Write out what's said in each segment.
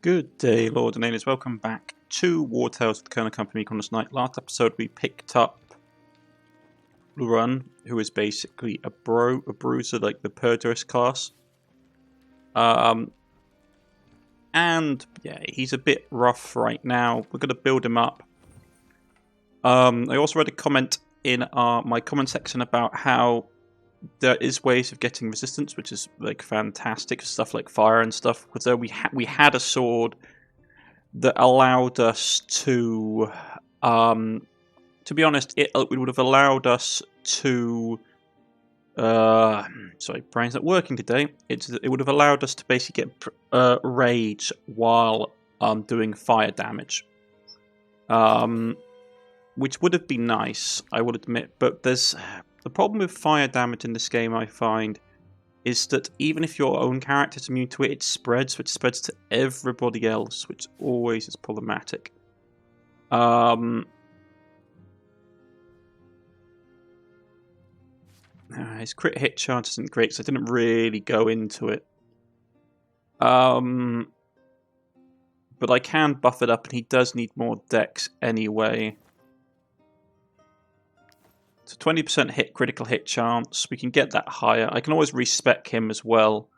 Good day, Lord and Ladies. Welcome back to Wartales with the Colonel Company, Cornish-knight. Last episode we picked up Edoran, who is basically a bruiser, like the Purderist class. And yeah, he's a bit rough right now. We're going to build him up. I also read a comment in my comment section about how there is ways of getting resistance, which is like fantastic, stuff like fire and stuff. Because we had a sword that allowed us to be honest, it would have allowed us to sorry, brain's not working today. It would have allowed us to basically get rage while doing fire damage, which would have been nice, I would admit. But there's the problem with fire damage in this game, I find, is that even if your own character is immune to it, it spreads, which spreads to everybody else, which always is problematic. His crit hit chance isn't great, so I didn't really go into it. But I can buff it up, and he does need more dex anyway. So 20% critical hit chance. We can get that higher. I can always respec him as well.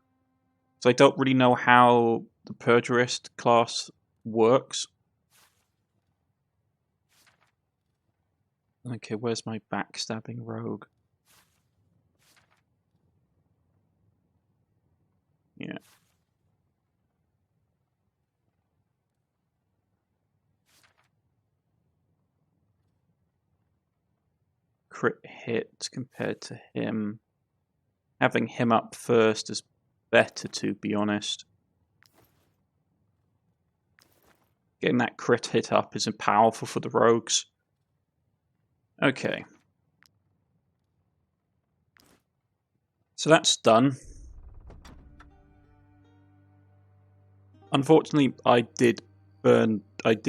So I don't really know how the Purderist class works. Okay, where's my backstabbing rogue? Yeah. Crit hit compared to him. Having him up first is better, to be honest. Getting that crit hit up is powerful for the rogues. Okay. So that's done. Unfortunately, I did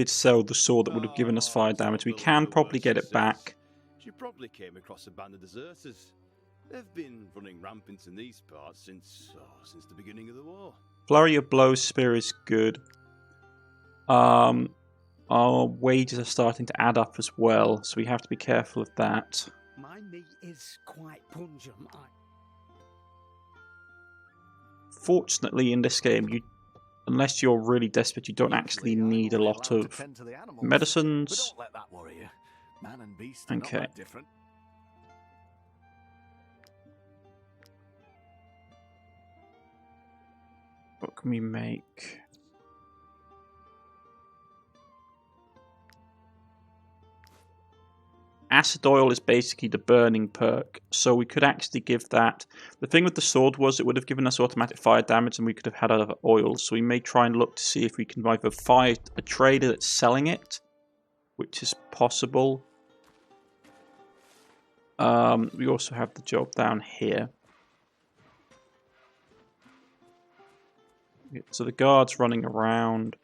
sell the sword that would have given us fire damage. We can probably get it back. She probably came across a band of deserters. They've been running rampant in these parts since the beginning of the war. Flurry of Blows Spear is good. Our wages are starting to add up as well, so we have to be careful of that. My meat is quite pungent. Fortunately, in this game, unless you're really desperate, you don't actually need a lot of medicines. Don't let that worry you. Man and beast are Okay. not that different. What can we make? Acid oil is basically the burning perk, so we could actually give that. The thing with the sword was it would have given us automatic fire damage, and we could have had other oils. So we may try and look to see if we can either find a trader that's selling it, which is possible. We also have the job down here. So the guard's running around.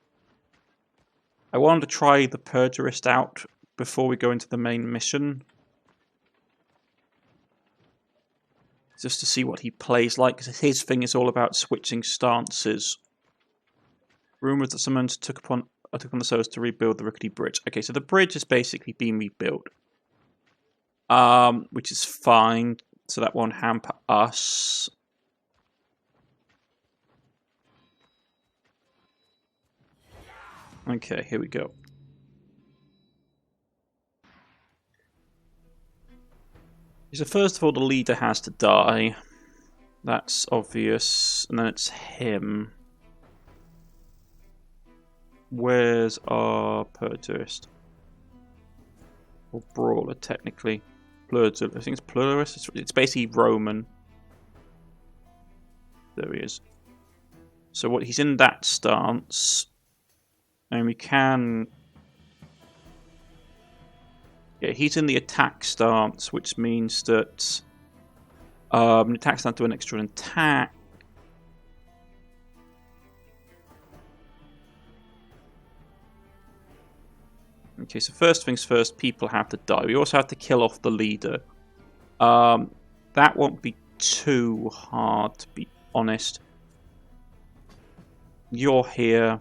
I wanted to try the Purderist out before we go into the main mission, just to see what he plays like, because his thing is all about switching stances. Rumours that someone took on the soldiers to rebuild the rickety bridge. Okay, so the bridge has basically been rebuilt, which is fine, so that won't hamper us. Okay, here we go. So first of all, the leader has to die. That's obvious. And then it's him. Where's our Purderist? Or Brawler, technically. Pluralist. I think it's Pluralist. It's basically Roman. There he is. So he's in that stance. And we can... Yeah, he's in the attack stance, which means that attack stance do an extra attack. Okay, so first things first, people have to die. We also have to kill off the leader. That won't be too hard, to be honest. You're here.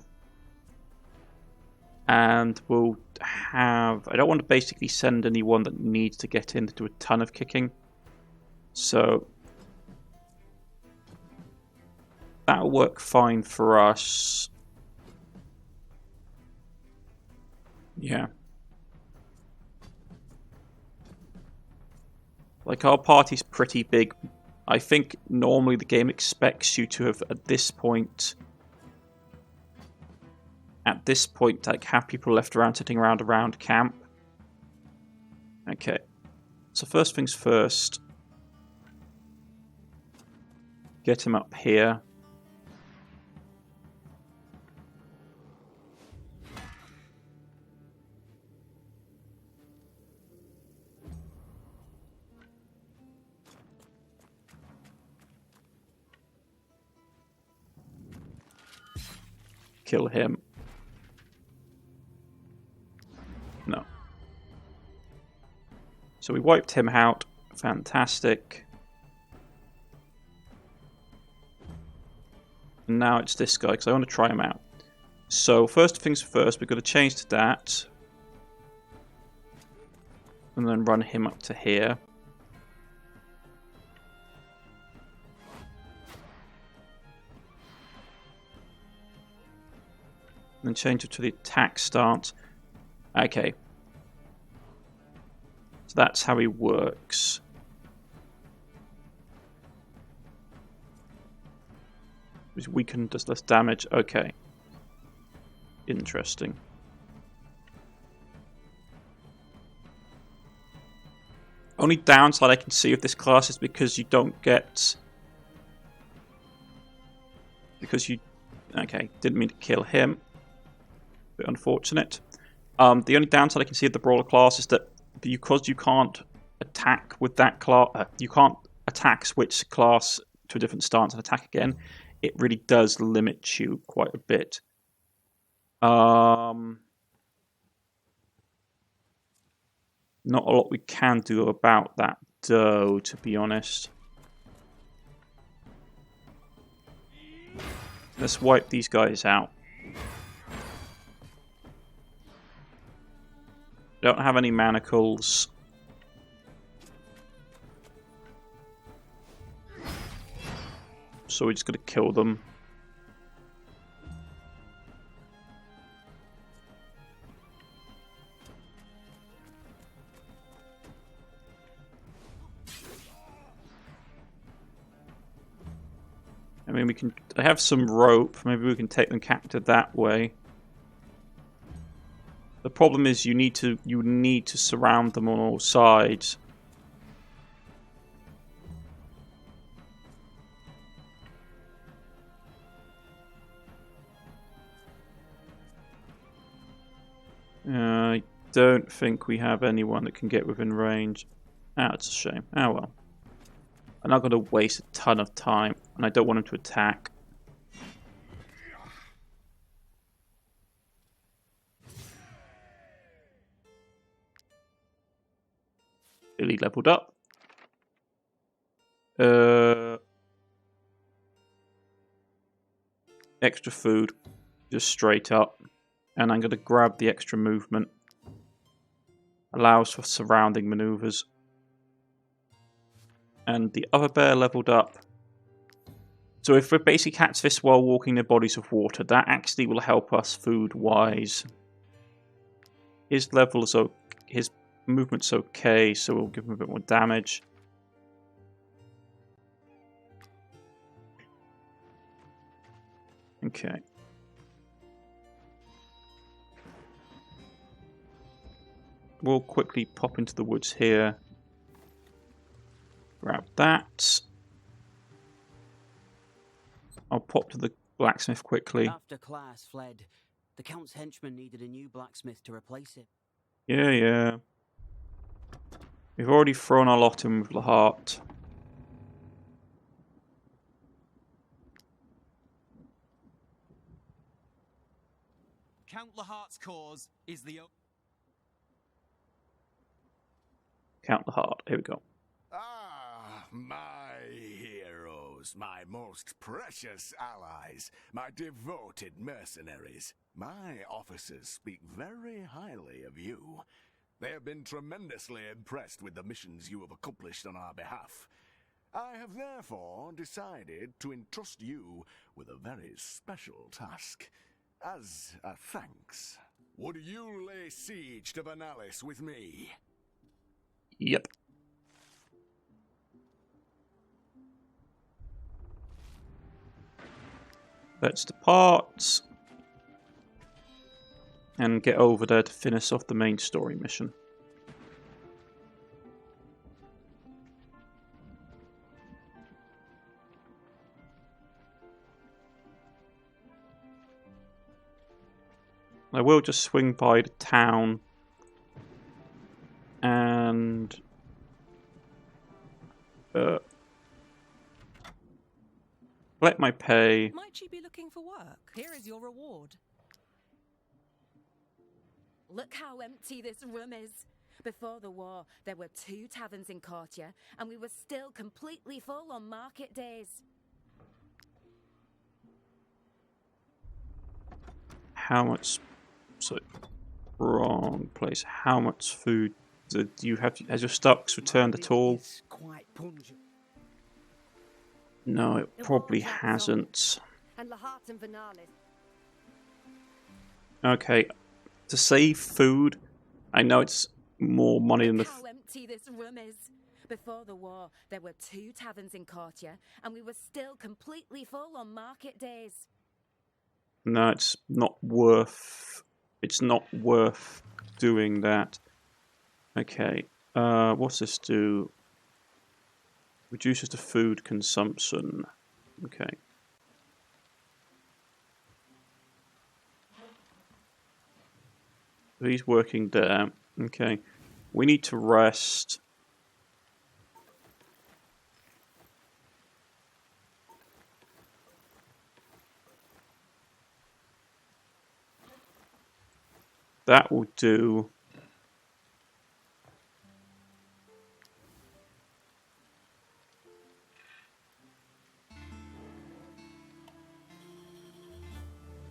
And we'll have... I don't want to basically send anyone that needs to get in to do a ton of kicking. So that'll work fine for us. Yeah. Like, our party's pretty big. I think normally the game expects you to have, at this point, like, have people left around sitting around camp. Okay. So first things first. Get him up here. Kill him. No. So we wiped him out. Fantastic. And now it's this guy, because I want to try him out. So first things first, we've got to change to that. And then run him up to here. And then change it to the attack stance. Okay. So that's how he works. He's weakened, does less damage. Okay. Interesting. Only downside I can see of this class is because you don't get... Because you... Okay, didn't mean to kill him. Bit unfortunate. The only downside I can see of the Brawler class is that because you can't attack with that class... you can't attack switch class to a different stance and attack again. It really does limit you quite a bit. Not a lot we can do about that, though, to be honest. Let's wipe these guys out. Don't have any manacles. So we're just going to kill them. I mean, we can... I have some rope. Maybe we can take them captive that way. The problem is you need to surround them on all sides. I don't think we have anyone that can get within range. Ah, it's a shame. Ah, well. I'm not going to waste a ton of time, and I don't want him to attack. Billy leveled up. Extra food, just straight up. And I'm going to grab the extra movement. Allows for surrounding maneuvers. And the other bear leveled up. So if we basically catch this while walking near bodies of water, that actually will help us food-wise. His level's okay, his movement's okay, so we'll give him a bit more damage. Okay. We'll quickly pop into the woods here. Grab that. I'll pop to the blacksmith quickly. After Class fled, the Count's henchmen needed a new blacksmith to replace it. Yeah. We've already thrown our lot in with Lahart. Count Lahart's cause is the... Count Lahart. Here we go. Ah, my heroes. those my most precious allies, my devoted mercenaries. My officers speak very highly of you. They have been tremendously impressed with the missions you have accomplished on our behalf. I have therefore decided to entrust you with a very special task. As a thanks, would you lay siege to Wartales with me? Yep. Let's depart and get over there to finish off the main story mission. I will just swing by the town and collect my pay. Might you be looking for work? Here is your reward. Look how empty this room is. Before the war, there were 2 taverns in Courtier, and we were still completely full on market days. How much? So, wrong place. How much food do you have? Has your stocks returned at all? It's quite pungent. No, it probably hasn't. And Lahat and Vanales. Okay, to save food, I know it's more money than the. Look how empty this room is. Before the war, there were 2 taverns in Courtier, and we were still completely full on market days. No, it's not worth. It's not worth doing that. Okay, what's this do? Reduces the food consumption. Okay. He's working there. Okay. We need to rest. That will do.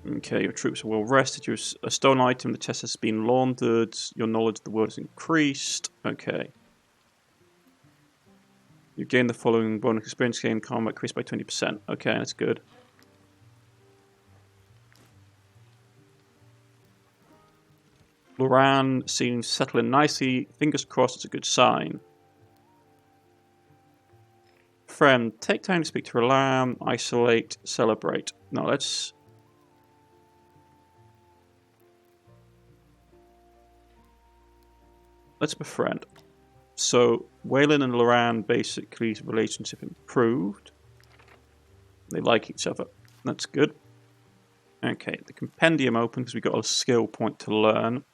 Okay, your troops are well rested. You're a stolen item. The chest has been laundered. Your knowledge of the world has increased. Okay. You gain the following bonus experience gain combat increased by 20%. Okay, that's good. Loran seems settling nicely. Fingers crossed, it's a good sign. Friend, take time to speak to Loran. Isolate, celebrate. No, let's. Let's befriend. So, Waylon and Loran basically relationship improved. They like each other. That's good. Okay, the compendium open because we got a skill point to learn.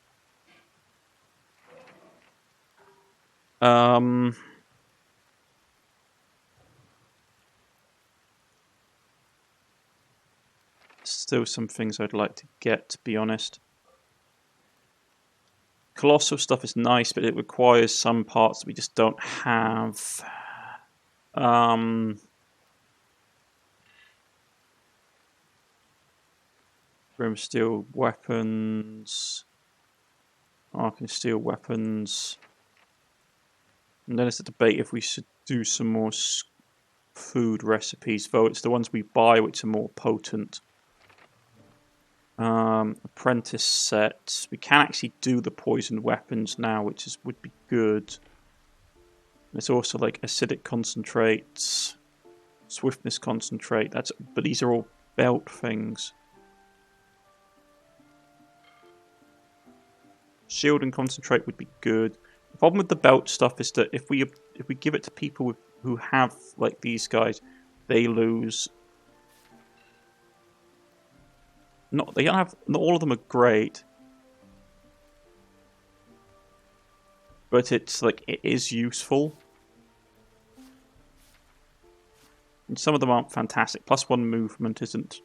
Still some things I'd like to get, to be honest. Colossal stuff is nice, but it requires some parts that we just don't have. Grim steel weapons. Arc and steel weapons. And then it's a debate if we should do some more food recipes, though it's the ones we buy which are more potent. Apprentice set. We can actually do the poisoned weapons now, which would be good. There's also like acidic concentrates, swiftness concentrate. But these are all belt things. Shield and concentrate would be good. The problem with the belt stuff is that if we give it to people who have like these guys, they lose. Not all of them are great, but it's like it is useful. And some of them aren't fantastic. +1 movement isn't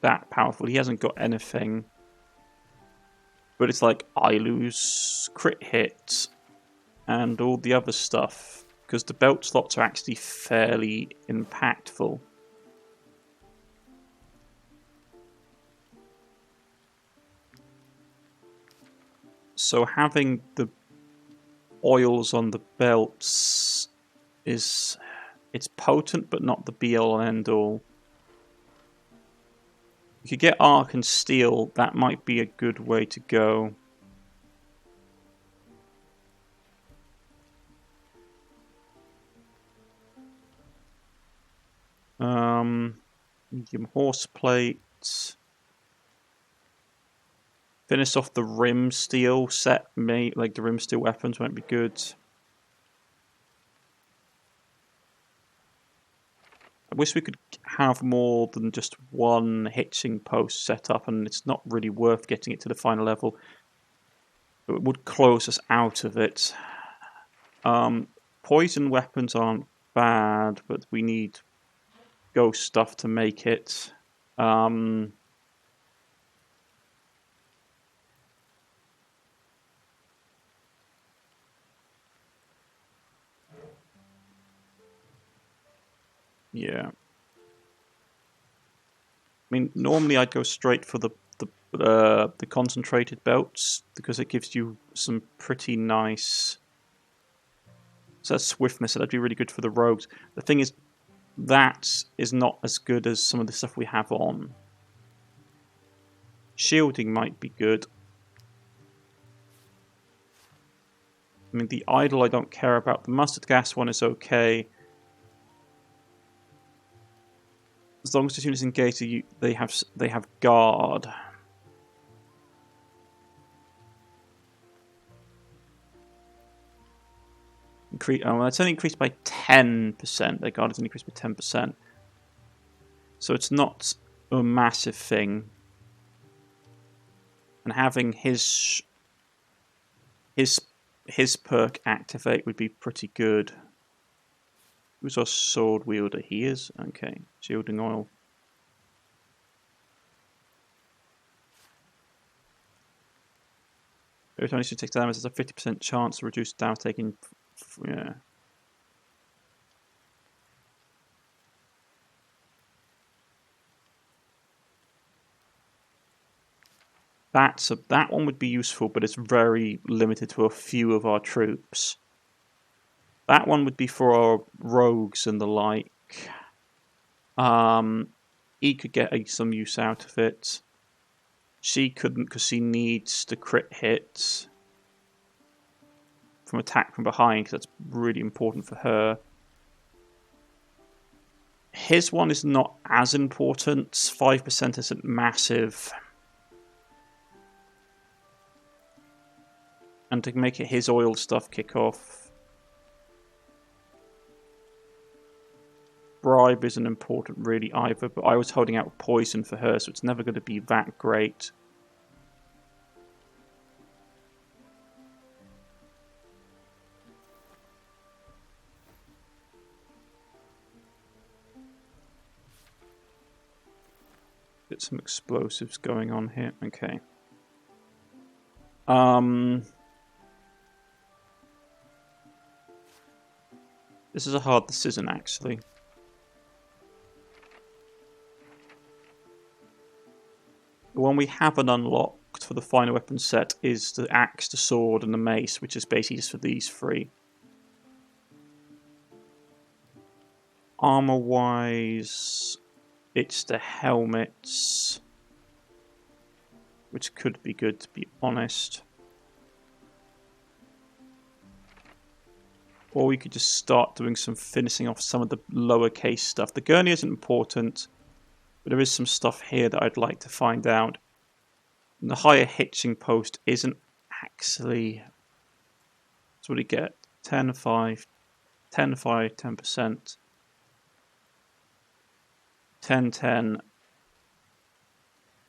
that powerful. He hasn't got anything. But it's like I lose crit hits and all the other stuff. because the belt slots are actually fairly impactful. So having the oils on the belts it's potent, but not the be-all and end-all. You could get arc and steel. That might be a good way to go. Medium horse plate. Finish off the rim steel set. Like the rim steel weapons might be good. I wish we could have more than just one hitching post set up, and it's not really worth getting it to the final level. It would close us out of it. Poison weapons aren't bad, but we need ghost stuff to make it. Yeah. I mean, normally I'd go straight for the concentrated belts because it gives you some pretty nice. So that's swiftness. So that'd be really good for the rogues. The thing is, that is not as good as some of the stuff we have on. Shielding might be good. I mean, the idol I don't care about. The mustard gas one is okay. As long as the units engaged, they have guard. It's only increased by 10%. Their guard is only increased by 10%. So it's not a massive thing. And having his perk activate would be pretty good. Who's our sword wielder? He is? Okay. Shielding oil. Every time you take damage, there's a 50% chance to reduce damage taken. Yeah. That one would be useful, but it's very limited to a few of our troops. That one would be for our rogues and the like. He could get some use out of it. She couldn't because she needs the crit hits from attack from behind, because that's really important for her. His one is not as important. 5% isn't massive. And to make it his oil stuff kick off. Bribe isn't important really either, but I was holding out poison for her, so it's never going to be that great. Get some explosives going on here. Okay. This is a hard decision, actually. The one we haven't unlocked for the final weapon set is the axe, the sword, and the mace, which is basically just for these three. Armor-wise, it's the helmets, which could be good, to be honest. Or we could just start doing some finishing off some of the lowercase stuff. The gurney isn't important, but there is some stuff here that I'd like to find out. And the higher hitching post isn't actually... So what do you get? 10, 5, 10, 5, 10%. 10, 10,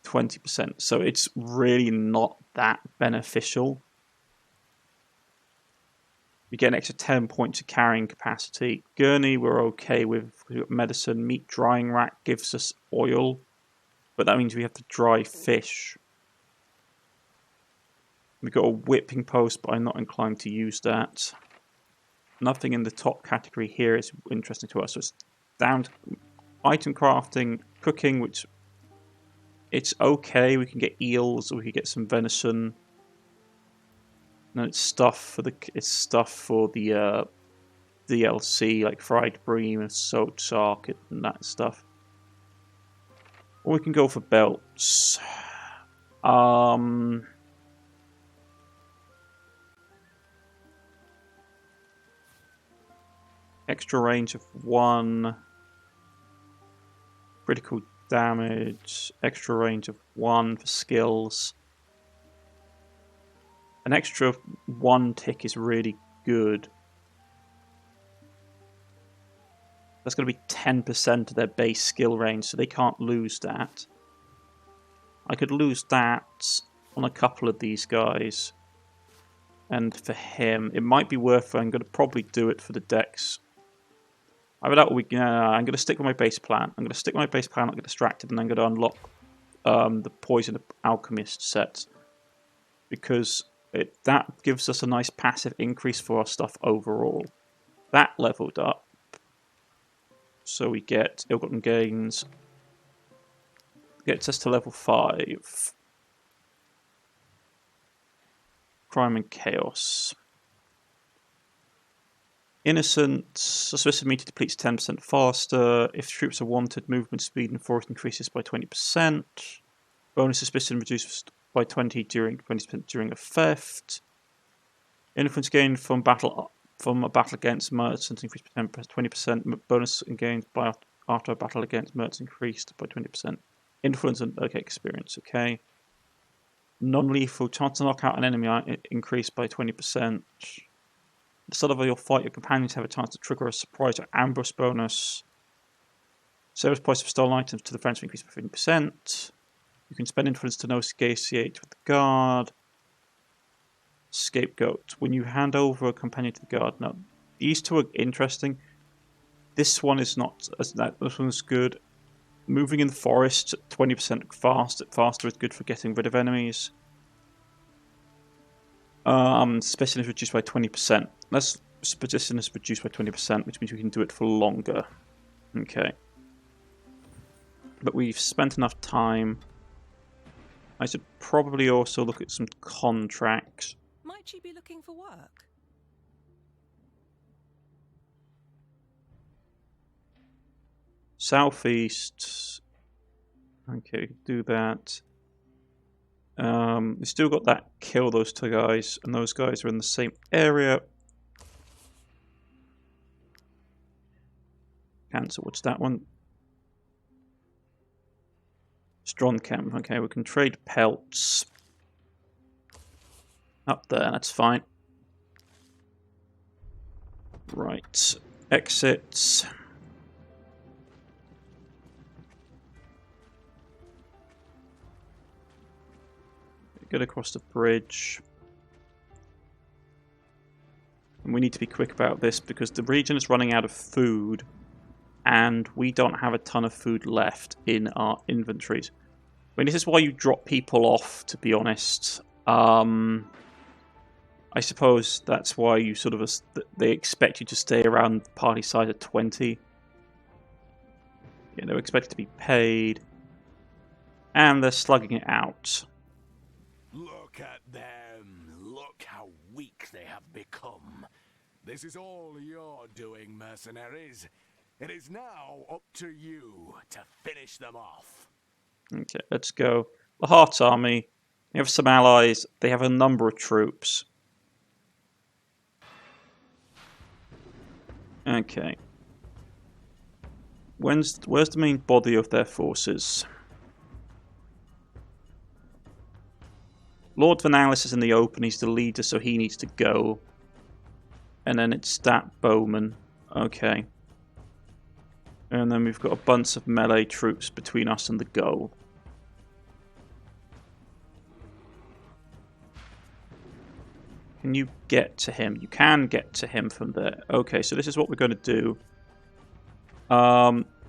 20%. So it's really not that beneficial. We get an extra 10 points of carrying capacity. Gurney we're okay with. We've got medicine. Meat drying rack gives us oil. But that means we have to dry fish. We've got a whipping post, but I'm not inclined to use that. nothing in the top category here is interesting to us. So it's down to item crafting, cooking, which it's okay. We can get eels, or we can get some venison. No, it's stuff for the DLC, like fried bream and soaked shark and that stuff. Or we can go for belts. Extra range of 1. Critical damage. Extra range of 1 for skills. An extra 1 tick is really good. That's going to be 10% of their base skill range, so they can't lose that. I could lose that on a couple of these guys. And for him, it might be worth it. I'm going to probably do it for the dex. I'm going to stick with my base plan. I'm going to stick with my base plan, not get distracted, and I'm going to unlock the Poison Alchemist set. Because that gives us a nice passive increase for our stuff overall. That leveled up. So we get ill-gotten gains. Gets us to level 5. Crime and Chaos. Innocent. Suspicious immunity depletes 10% faster. If troops are wanted, movement speed and force increases by 20%. Bonus suspicion reduced by 20% during a theft. Influence gained from a battle against merchants increased by 20%. Bonus gained by after a battle against merchants increased by 20%. Influence and experience. Okay. Non-lethal chance to knock out an enemy increased by 20%. At the start of your fight, your companions have a chance to trigger a surprise or ambush bonus. Service price of stolen items to the French increased by 50%. You can spend influence to negotiate with the guard. Scapegoat. When you hand over a companion to the guard. Now, these two are interesting. This one is not as that. This one's good. Moving in the forest 20% faster is good for getting rid of enemies. Suspicion is reduced by 20%. Suspicion is reduced by 20%, which means we can do it for longer. Okay. But we've spent enough time. I should probably also look at some contracts. Might you be looking for work? Southeast. Okay, do that. We still got that kill those two guys, and those guys are in the same area. Cancel, what's that one? Strong camp. Okay, we can trade pelts. Up there, that's fine. Right. Exits. Get across the bridge. And we need to be quick about this because the region is running out of food and we don't have a ton of food left in our inventories. I mean, this is why you drop people off, to be honest. I suppose that's why you sort of they expect you to stay around party size of 20. Yeah, they're expected to be paid. And they're slugging it out. Look at them. Look how weak they have become. This is all your doing, mercenaries. It is now up to you to finish them off. Okay, let's go. The Heart Army. They have some allies. They have a number of troops. Okay. Where's the main body of their forces? Lord Vanalis is in the open. He's the leader, so he needs to go. And then it's that Bowman. Okay. And then we've got a bunch of melee troops between us and the goal. Can you get to him? You can get to him from there. Okay, so this is what we're going to do.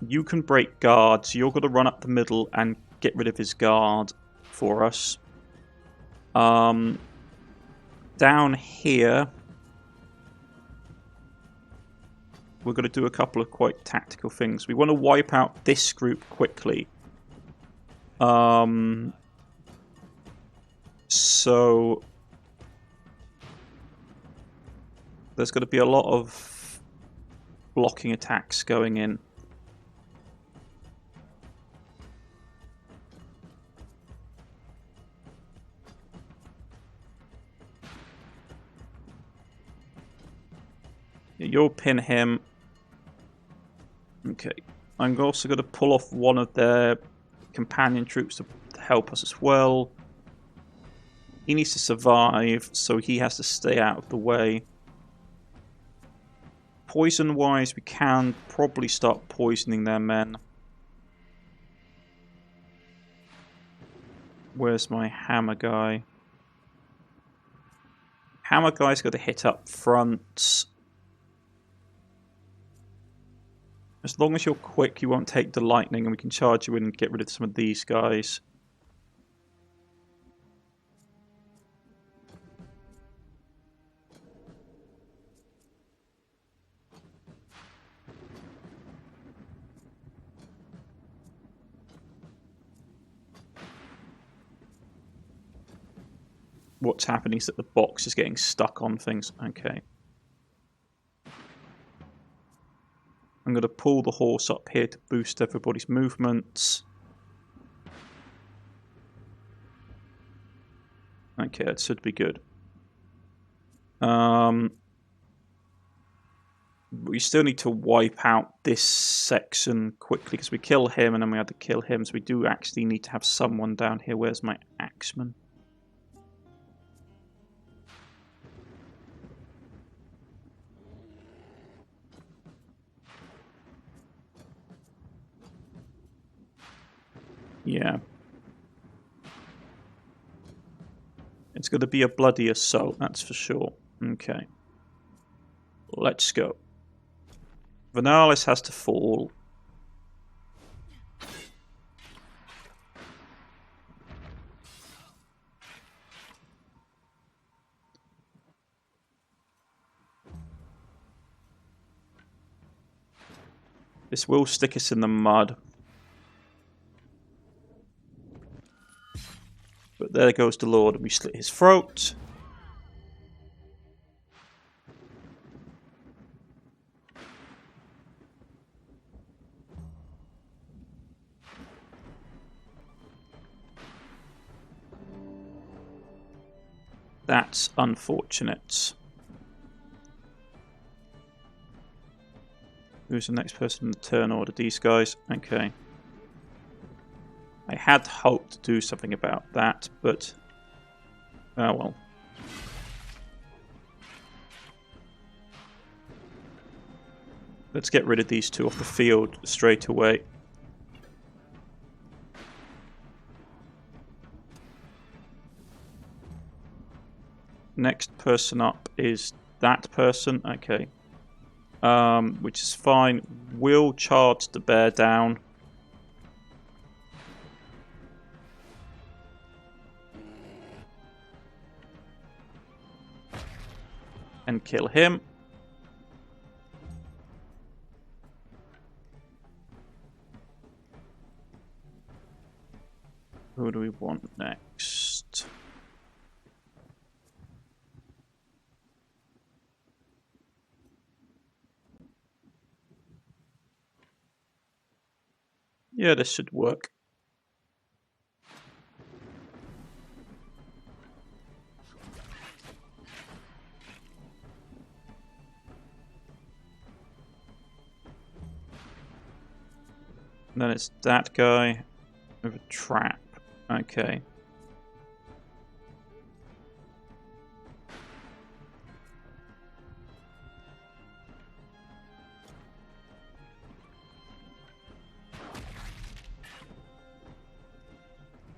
You can break guard, so you're going to run up the middle and get rid of his guard for us. Down here, we're going to do a couple of quite tactical things. We want to wipe out this group quickly. So there's going to be a lot of blocking attacks going in. You'll pin him. Okay. I'm also going to pull off one of their companion troops to help us as well. He needs to survive, so he has to stay out of the way. Poison-wise, we can probably start poisoning their men. Where's my hammer guy? Hammer guy's got to hit up front. As long as you're quick, you won't take the lightning, and we can charge you in and get rid of some of these guys. What's happening is that the box is getting stuck on things. Okay. I'm going to pull the horse up here to boost everybody's movements. Okay, that should be good. We still need to wipe out this section quickly because we kill him and then we had to kill him. So we do actually need to have someone down here. Where's my axeman? Yeah. It's going to be a bloody assault, that's for sure. Okay. Let's go. Wartales has to fall. This will stick us in the mud. But there goes the Lord, and we slit his throat. That's unfortunate. Who's the next person in the turn order? These guys? Okay. I had hoped to do something about that, but... oh well. Let's get rid of these two off the field straight away. Next person up is that person. Okay. Which is fine. We'll charge the bear down. And kill him. Who do we want next? Yeah, this should work. And then it's that guy with a trap. Okay.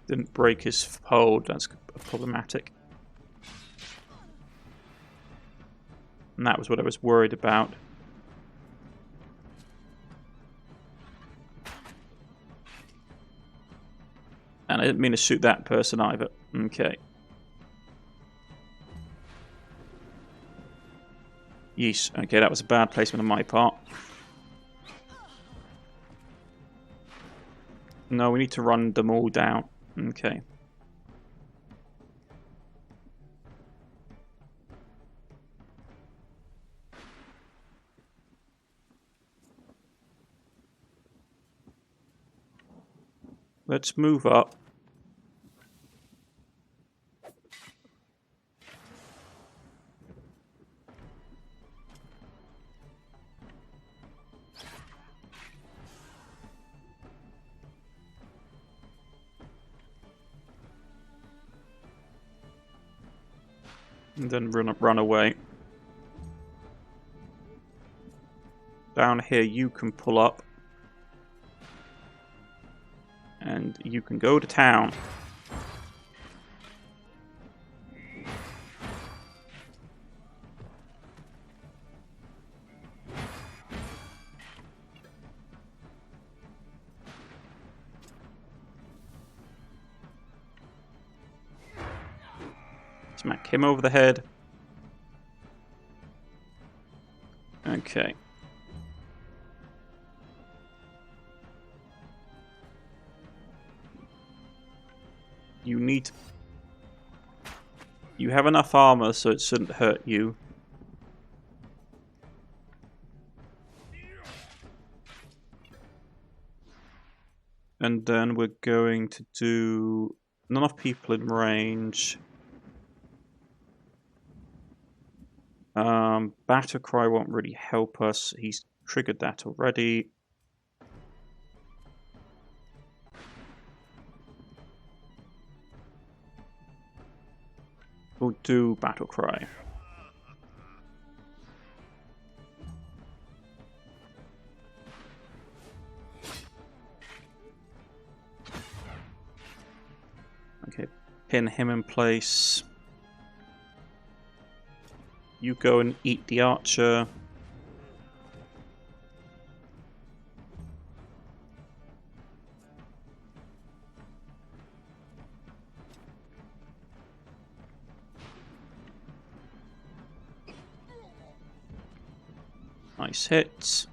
Didn't break his hold, that's problematic. And that was what I was worried about. And I didn't mean to shoot that person either. Okay. Yeesh. Okay, that was a bad placement on my part. No, we need to run them all down. Okay. Let's move up. And then run away. Down here you can pull up. And you can go to town. Smack him over the head. Okay. You need... You have enough armor, so it shouldn't hurt you. And then we're going to do... Not enough people in range. Battle Cry won't really help us. He's triggered that already. We'll do Battle Cry. Okay, pin him in place. You go and eat the archer. Nice hits.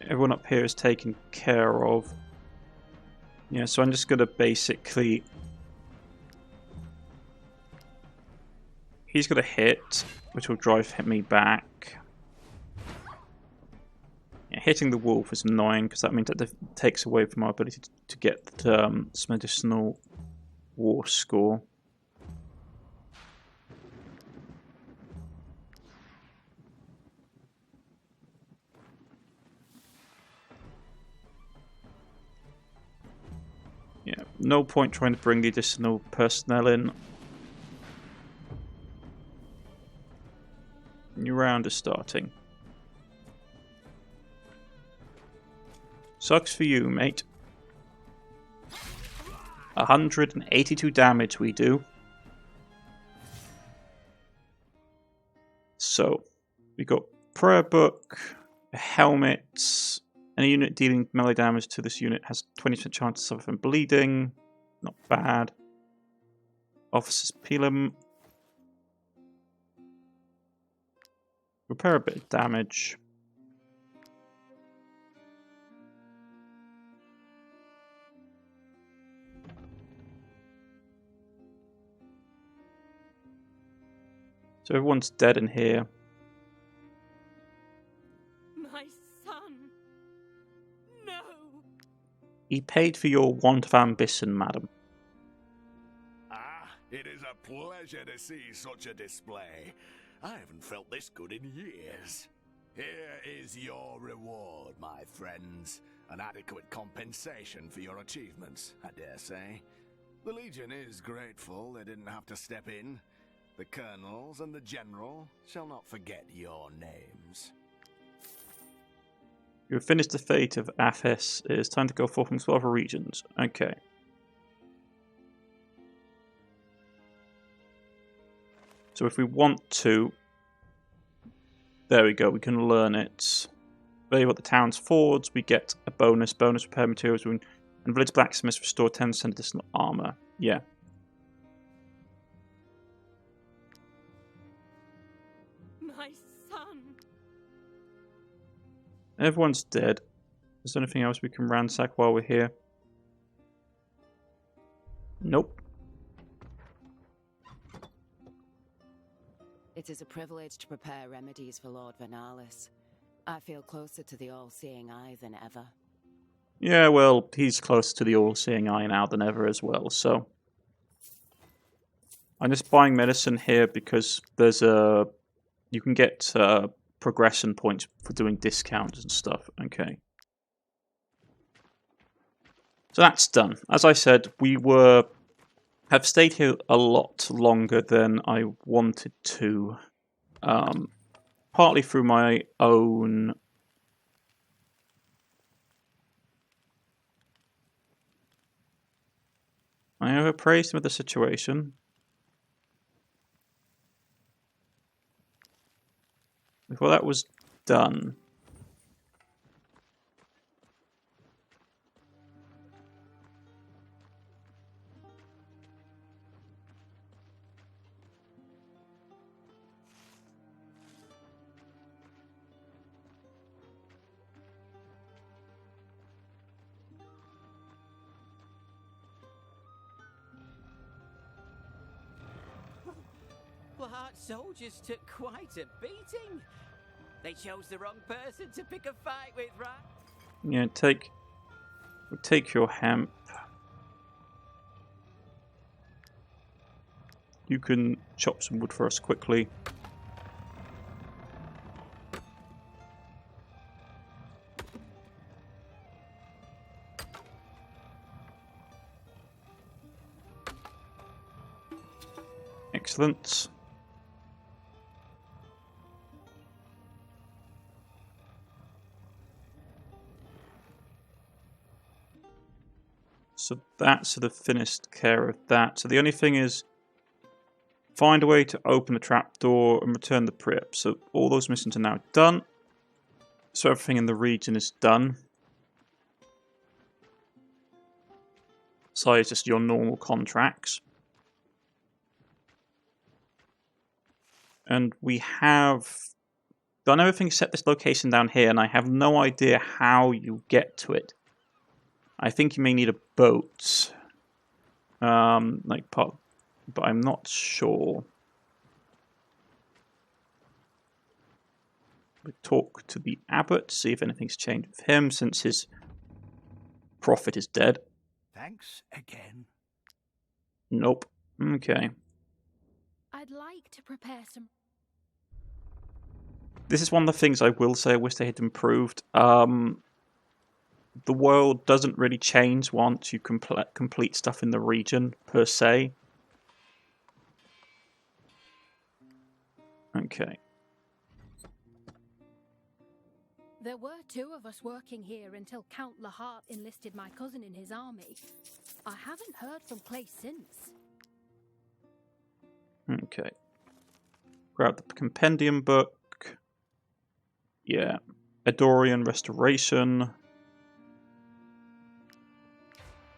Everyone up here is taken care of. Yeah, so I'm just going to basically... He's going to hit, which will drive me back. Yeah, hitting the wolf is annoying, because that means that it takes away from our ability to get some additional war score. Yeah, no point trying to bring the additional personnel in. New round is starting. Sucks for you, mate. 182 damage we do. So, we got prayer book, a helmet. Any unit dealing melee damage to this unit has 20% chance to suffer from bleeding. Not bad. Officer's Pelum. Repair a bit of damage. So everyone's dead in here. My son. No. He paid for your want of ambition, madam. Ah, it is a pleasure to see such a display. I haven't felt this good in years. Here is your reward, my friends. An adequate compensation for your achievements, I dare say. The Legion is grateful they didn't have to step in. The colonels and the general shall not forget your names. You have finished the fate of Aphes. It is time to go forth and explore other regions. Okay. So if we want to... There we go, we can learn it. Value what the town's fords, we get a bonus. Bonus repair materials, and village blacksmiths restore 10% additional armor. Yeah. Everyone's dead. Is there anything else we can ransack while we're here? Nope. It is a privilege to prepare remedies for Lord Wartales. I feel closer to the all-seeing eye than ever. Yeah, well, he's closer to the all-seeing eye now than ever as well, so... I'm just buying medicine here because there's a... You can get progression points for doing discounts and stuff. Okay. So that's done. As I said, we have stayed here a lot longer than I wanted to. Partly through my own... I overpraised him with the situation. Before that was done. Lahart soldiers took quite a beating. They chose the wrong person to pick a fight with, right? Yeah, take your hemp. You can chop some wood for us quickly. Excellent. So that's sort of finished care of that. So the only thing is find a way to open the trapdoor and return the prep. So all those missions are now done. So everything in the region is done. So it's just your normal contracts. And we have done everything except this location down here, and I have no idea how you get to it. I think you may need a boat, but I'm not sure. We talk to the abbot, see if anything's changed with him since his prophet is dead. Thanks again. Nope. Okay. I'd like to prepare some... This is one of the things I will say I wish they had improved. The world doesn't really change once you complete stuff in the region, per se. Okay. There were two of us working here until Count Lahart enlisted my cousin in his army. I haven't heard from Clay since. Okay. Grab the compendium book. Yeah. Edoran Restoration.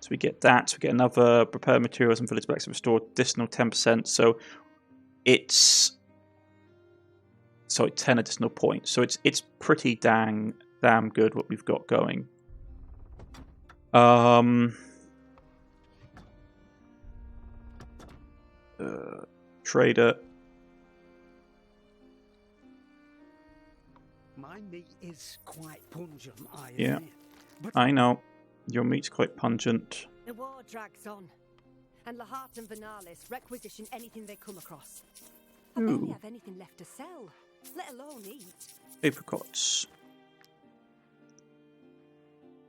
So we get that. So we get another prepare materials and village blacks restored additional 10%. So it's 10 additional points. So it's pretty damn good what we've got going. Trader. My meat is quite pungent, I Yeah. admit. But I know. Your meat's quite pungent. The war drags on, and Lahart and Wartales requisition anything they come across. I barely have anything left to sell, let alone eat. Apricots.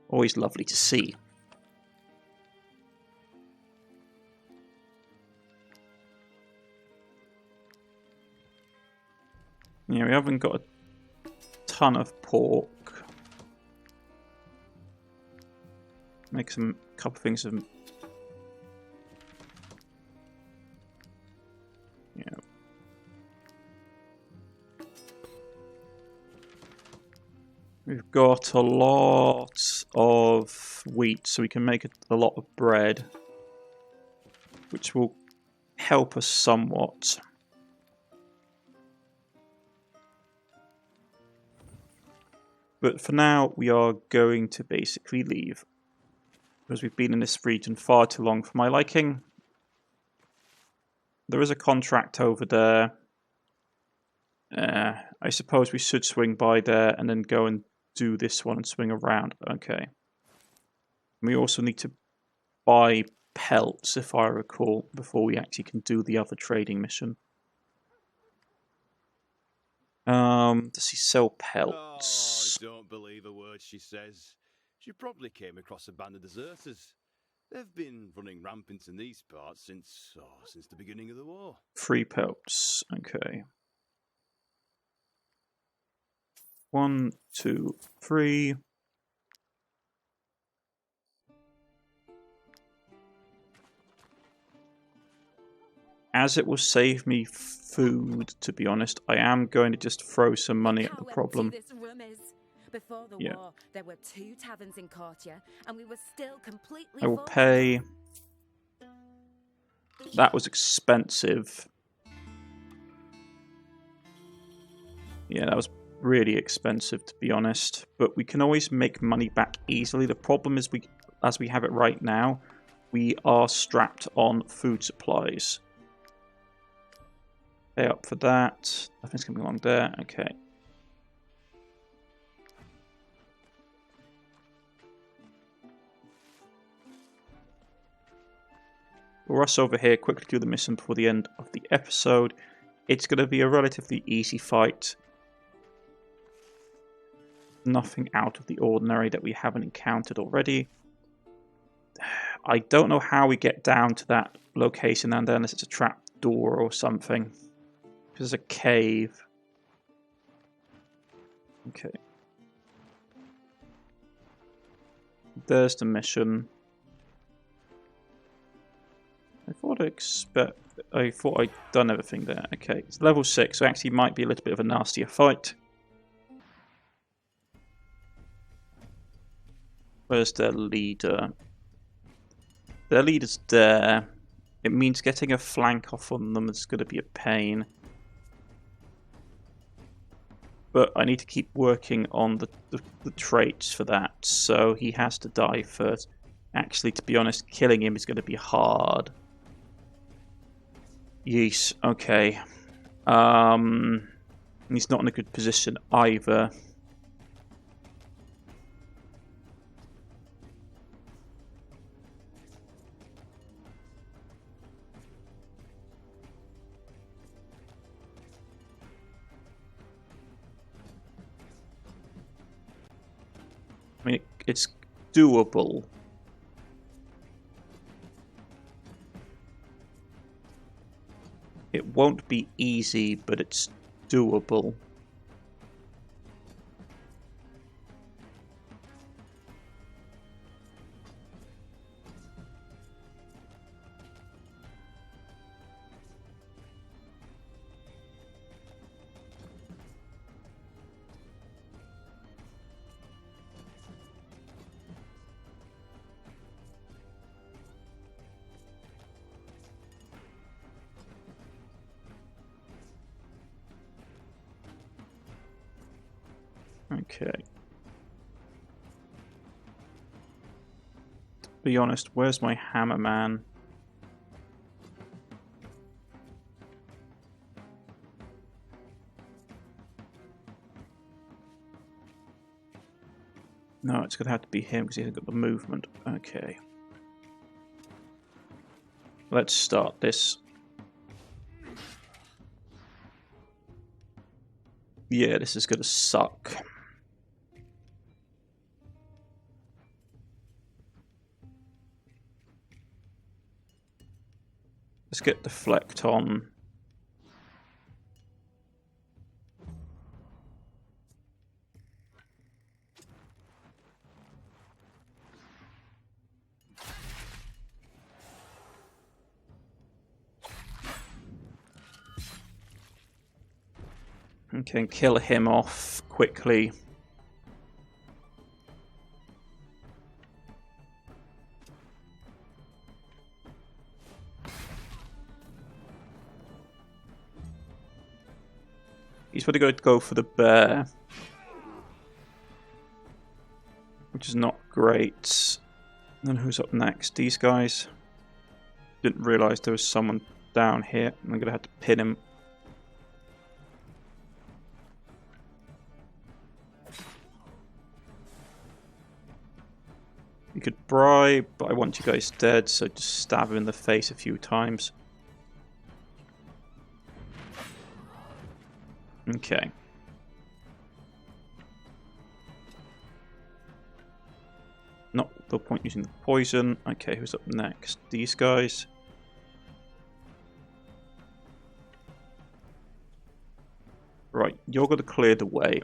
Always lovely to see. Yeah, we haven't got a ton of pork. Make some couple things of... Yeah. We've got a lot of wheat, so we can make a lot of bread, which will help us somewhat. But for now, we are going to basically leave. Because we've been in this region far too long for my liking. There is a contract over there. I suppose we should swing by there and then go and do this one and swing around. Okay. We also need to buy pelts, if I recall, before we actually can do the other trading mission. Does he sell pelts? Oh, don't believe a word she says. She probably came across a band of deserters. They've been running rampant in these parts since the beginning of the war. 3 pelts. Okay. 1, 2, 3. As it will save me food, to be honest, I am going to just throw some money at the problem. This room is. Before the war, there were 2 taverns in Cortia, and we were still completely. I will pay. That was expensive. Yeah, that was really expensive, to be honest. But we can always make money back easily. The problem is, as we have it right now, we are strapped on food supplies. Pay up for that. Nothing's coming along there. Okay. We'll rush over here, quickly do the mission before the end of the episode. It's going to be a relatively easy fight. Nothing out of the ordinary that we haven't encountered already. I don't know how we get down to that location and unless it's a trap door or something. There's a cave. Okay. There's the mission. I thought I'd done everything there. Okay, it's level 6, so actually might be a little bit of a nastier fight. Where's their leader? Their leader's there. It means getting a flank off on them is going to be a pain. But I need to keep working on the traits for that, so he has to die first. Actually, to be honest, killing him is going to be hard. Yeesh, okay. He's not in a good position either. I mean, it's doable. It won't be easy, but it's doable. Okay. To be honest, where's my hammer man? No, it's going to have to be him because he hasn't got the movement. Okay. Let's start this. Yeah, this is going to suck. Let's get deflect on. Okay, and kill him off quickly. He's probably going to go for the bear. which is not great. And then who's up next? These guys. Didn't realise there was someone down here. I'm going to have to pin him. You could bribe, but I want you guys dead, so just stab him in the face a few times. Okay. Not the point using the poison. Okay, who's up next? These guys. Right, you're going to clear the way.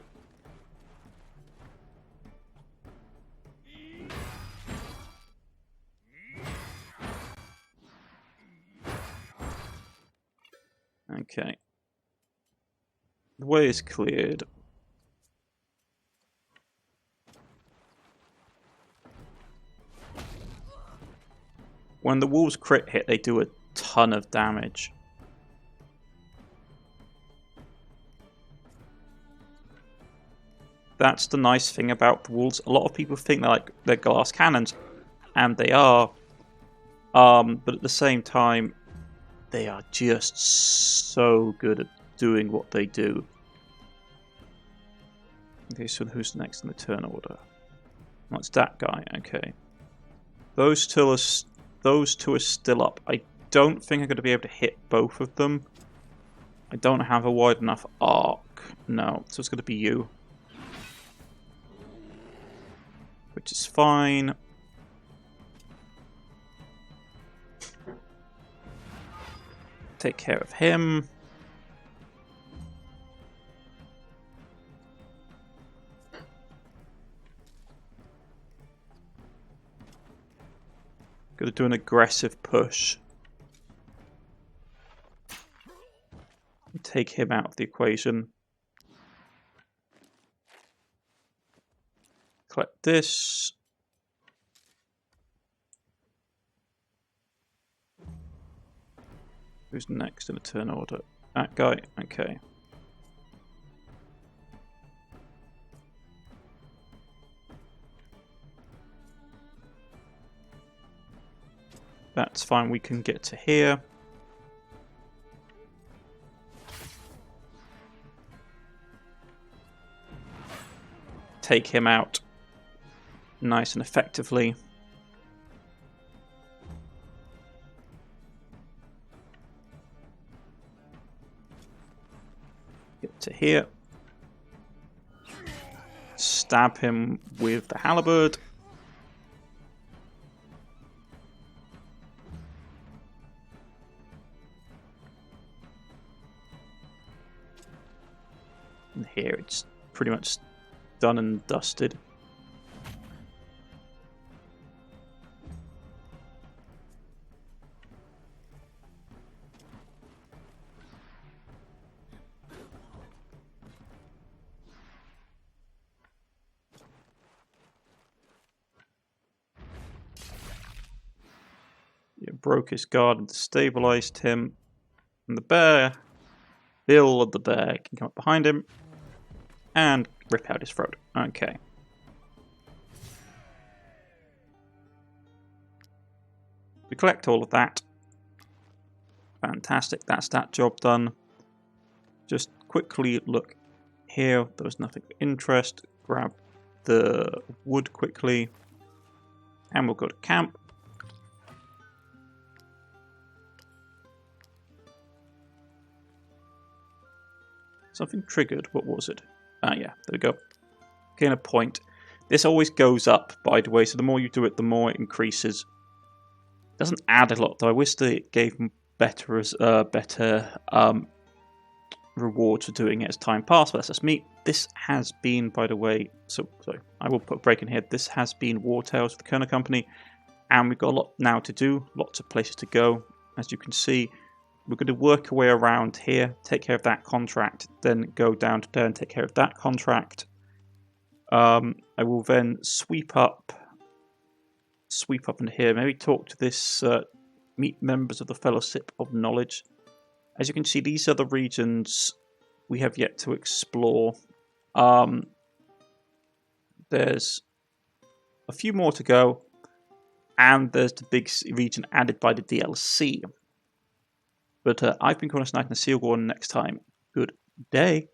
Okay. The way is cleared. When the wolves crit hit, they do a ton of damage. That's the nice thing about the wolves. A lot of people think they're glass cannons, and they are. But at the same time, they are just so good at doing what they do. Okay, so who's next in the turn order? Well, it's that guy. Okay, those two are still up. I don't think I'm going to be able to hit both of them. I don't have a wide enough arc. No, so it's going to be you, which is fine. Take care of him. Gotta do an aggressive push. Take him out of the equation. Collect this. Who's next in the turn order? That guy? Okay. That's fine, we can get to here. Take him out nice and effectively. Get to here. Stab him with the halberd. And here it's pretty much done and dusted. Yeah, broke his guard and stabilized him. And the bear, Bill of the bear, can come up behind him and rip out his throat. Okay. We collect all of that. Fantastic, that's that job done. Just quickly look here. There was nothing of interest. Grab the wood quickly. And we'll go to camp. Something triggered. What was it? Ah, yeah, there we go. Gain a point. This always goes up, by the way, so the more you do it, the more it increases. Doesn't add a lot, though. I wish that it gave better rewards for doing it as time passed, but that's just me. This has been, by the way, so I will put a break in here. This has been Wartales with the Kerner Company, and we've got a lot now to do, lots of places to go. As you can see, we're going to work our way around here, take care of that contract, then go down to there and take care of that contract. I will then sweep up into here, maybe talk to this, meet members of the Fellowship of Knowledge. As you can see, these are the regions we have yet to explore. There's a few more to go, and there's the big region added by the DLC. But I've been Cornish-knight, and see you all next time. Good day.